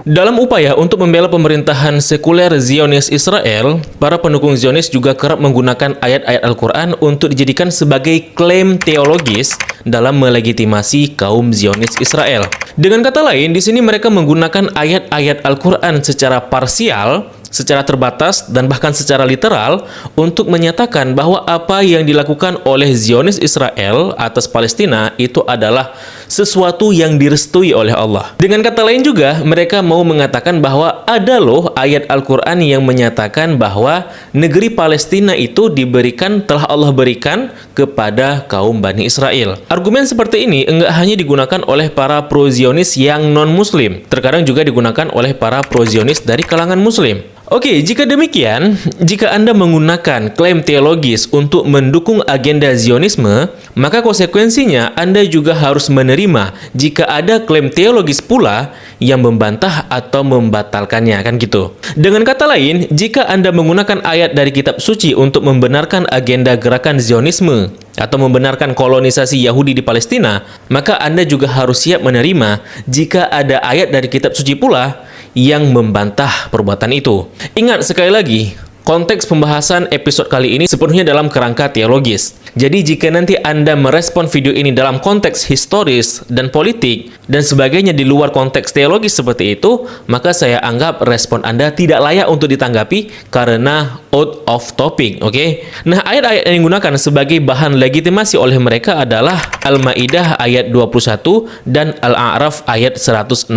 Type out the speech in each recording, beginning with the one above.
Dalam upaya untuk membela pemerintahan sekuler Zionis Israel, para pendukung Zionis juga kerap menggunakan ayat-ayat Al-Quran untuk dijadikan sebagai klaim teologis dalam melegitimasi kaum Zionis Israel. Dengan kata lain, di sini mereka menggunakan ayat-ayat Al-Quran secara parsial, secara terbatas, dan bahkan secara literal untuk menyatakan bahwa apa yang dilakukan oleh Zionis Israel atas Palestina itu adalah sesuatu yang direstui oleh Allah. Dengan kata lain juga, mereka mau mengatakan bahwa ada loh ayat Al-Quran yang menyatakan bahwa negeri Palestina itu telah Allah berikan kepada kaum Bani Israel. Argumen seperti ini enggak hanya digunakan oleh para pro-Zionis yang non-Muslim, terkadang juga digunakan oleh para pro-Zionis dari kalangan Muslim. Oke, jika demikian, jika Anda menggunakan klaim teologis untuk mendukung agenda Zionisme, maka konsekuensinya Anda juga harus menerima jika ada klaim teologis pula yang membantah atau membatalkannya, kan gitu. Dengan kata lain, jika Anda menggunakan ayat dari kitab suci untuk membenarkan agenda gerakan Zionisme atau membenarkan kolonisasi Yahudi di Palestina, maka Anda juga harus siap menerima jika ada ayat dari kitab suci pula yang membantah perbuatan itu. Ingat sekali lagi, konteks pembahasan episode kali ini sepenuhnya dalam kerangka teologis. Jadi jika nanti Anda merespon video ini dalam konteks historis dan politik dan sebagainya di luar konteks teologis seperti itu, maka saya anggap respon Anda tidak layak untuk ditanggapi karena out of topic, oke? Nah, ayat-ayat yang digunakan sebagai bahan legitimasi oleh mereka adalah Al-Maidah ayat 21 dan Al-A'raf ayat 161,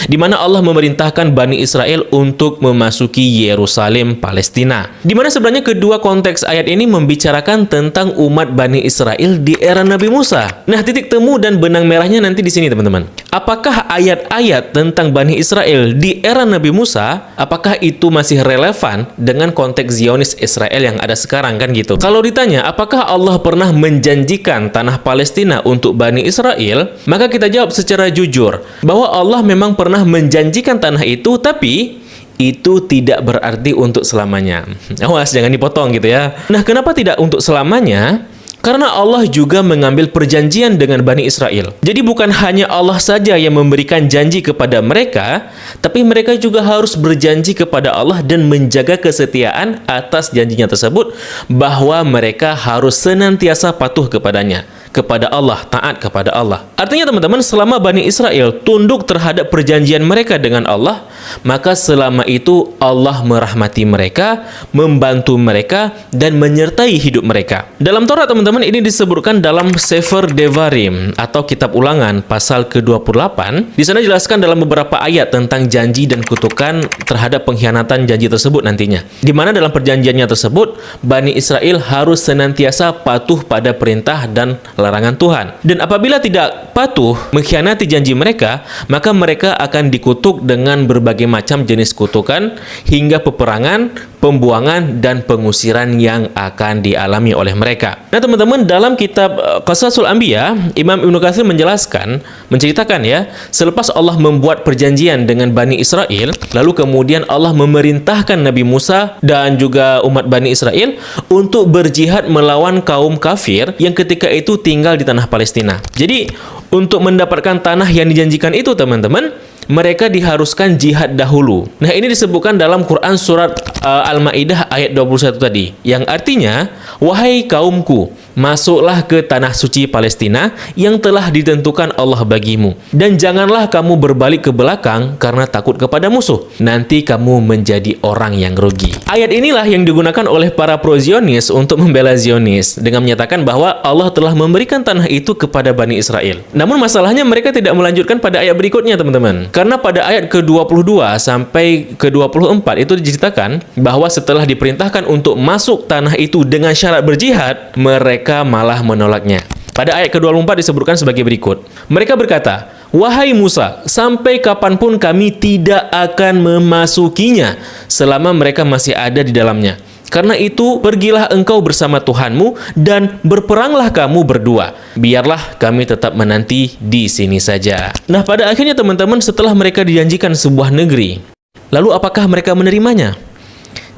di mana Allah memerintahkan Bani Israel untuk memasuki Yerusalem, Palestina. Di mana sebenarnya kedua konteks ayat ini membicarakan tentang umat Bani Israel di era Nabi Musa. Nah, titik temu dan benang merahnya nanti di sini, teman-teman. Apakah ayat-ayat tentang Bani Israel di era Nabi Musa, apakah itu masih relevan dengan konteks Zionis Israel yang ada sekarang, kan gitu? Kalau ditanya, apakah Allah pernah menjanjikan tanah Palestina untuk Bani Israel? Maka kita jawab secara jujur, bahwa Allah memang pernah menjanjikan tanah itu, tapi itu tidak berarti untuk selamanya. Awas, jangan dipotong gitu ya. Nah, kenapa tidak untuk selamanya? Karena Allah juga mengambil perjanjian dengan Bani Israel. Jadi bukan hanya Allah saja yang memberikan janji kepada mereka, tapi mereka juga harus berjanji kepada Allah dan menjaga kesetiaan atas janjinya tersebut, bahwa mereka harus senantiasa patuh kepadanya, kepada Allah, taat kepada Allah. Artinya teman-teman, selama Bani Israel tunduk terhadap perjanjian mereka dengan Allah, maka selama itu Allah merahmati mereka, membantu mereka, dan menyertai hidup mereka. Dalam Taurat teman-teman, ini disebutkan dalam Sefer Devarim atau Kitab Ulangan pasal ke-28. Di sana dijelaskan dalam beberapa ayat tentang janji dan kutukan terhadap pengkhianatan janji tersebut nantinya. Di mana dalam perjanjiannya tersebut, Bani Israel harus senantiasa patuh pada perintah dan larangan Tuhan. Dan apabila tidak patuh, mengkhianati janji mereka, maka mereka akan dikutuk dengan berbagai macam jenis kutukan hingga peperangan, pembuangan, dan pengusiran yang akan dialami oleh mereka. Nah teman-teman, dalam kitab Qasasul Anbiya, Imam Ibnu Katsir menceritakan ya, selepas Allah membuat perjanjian dengan Bani Israel, lalu kemudian Allah memerintahkan Nabi Musa dan juga umat Bani Israel untuk berjihad melawan kaum kafir yang ketika itu tinggal di tanah Palestina. Jadi untuk mendapatkan tanah yang dijanjikan itu teman-teman, mereka diharuskan jihad dahulu. Nah, ini disebutkan dalam Quran surat Al-Maidah ayat 21 tadi, yang artinya, wahai kaumku, masuklah ke tanah suci Palestina yang telah ditentukan Allah bagimu, dan janganlah kamu berbalik ke belakang karena takut kepada musuh. Nanti kamu menjadi orang yang rugi. Ayat inilah yang digunakan oleh para pro-Zionis untuk membela Zionis dengan menyatakan bahwa Allah telah memberikan tanah itu kepada Bani Israel. Namun masalahnya mereka tidak melanjutkan pada ayat berikutnya, teman-teman. Karena pada ayat ke-22 sampai ke-24 itu diceritakan bahwa setelah diperintahkan untuk masuk tanah itu dengan syarat berjihad, mereka malah menolaknya. Pada ayat ke-24 disebutkan sebagai berikut. Mereka berkata, wahai Musa, sampai kapanpun kami tidak akan memasukinya selama mereka masih ada di dalamnya. Karena itu, pergilah engkau bersama Tuhanmu dan berperanglah kamu berdua. Biarlah kami tetap menanti di sini saja. Nah, pada akhirnya teman-teman, setelah mereka dijanjikan sebuah negeri, lalu apakah mereka menerimanya?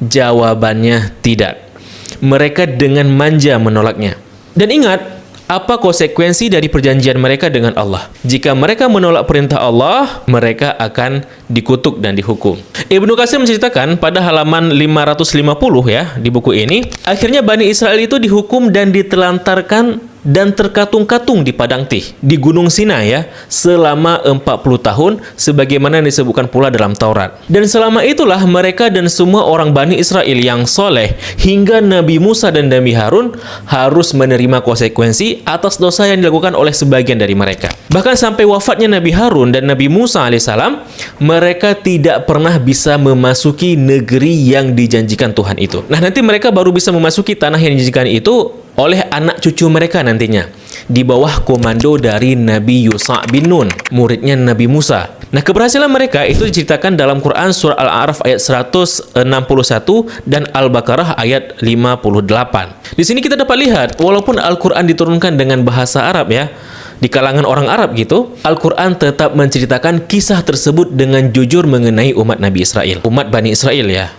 Jawabannya tidak. Mereka dengan manja menolaknya. Dan ingat, apa konsekuensi dari perjanjian mereka dengan Allah. Jika mereka menolak perintah Allah, mereka akan dikutuk dan dihukum. Ibnu Katsir menceritakan pada halaman 550 ya di buku ini, akhirnya Bani Israel itu dihukum dan ditelantarkan dan terkatung-katung di padang Tih, di Gunung Sinai ya, selama 40 tahun, sebagaimana yang disebutkan pula dalam Taurat. Dan selama itulah mereka dan semua orang Bani Israel yang soleh, hingga Nabi Musa dan Nabi Harun harus menerima konsekuensi atas dosa yang dilakukan oleh sebagian dari mereka. Bahkan sampai wafatnya Nabi Harun dan Nabi Musa alaihissalam, mereka tidak pernah bisa memasuki negeri yang dijanjikan Tuhan itu. Nah, nanti mereka baru bisa memasuki tanah yang dijanjikan itu oleh anak cucu mereka nantinya, di bawah komando dari Nabi Yusha bin Nun, muridnya Nabi Musa. Nah, keberhasilan mereka itu diceritakan dalam Quran surah Al-A'raf ayat 161 dan Al-Baqarah ayat 58. Di sini kita dapat lihat, walaupun Al-Quran diturunkan dengan bahasa Arab ya, di kalangan orang Arab gitu, Al-Quran tetap menceritakan kisah tersebut dengan jujur mengenai umat Nabi Israel, umat Bani Israel ya.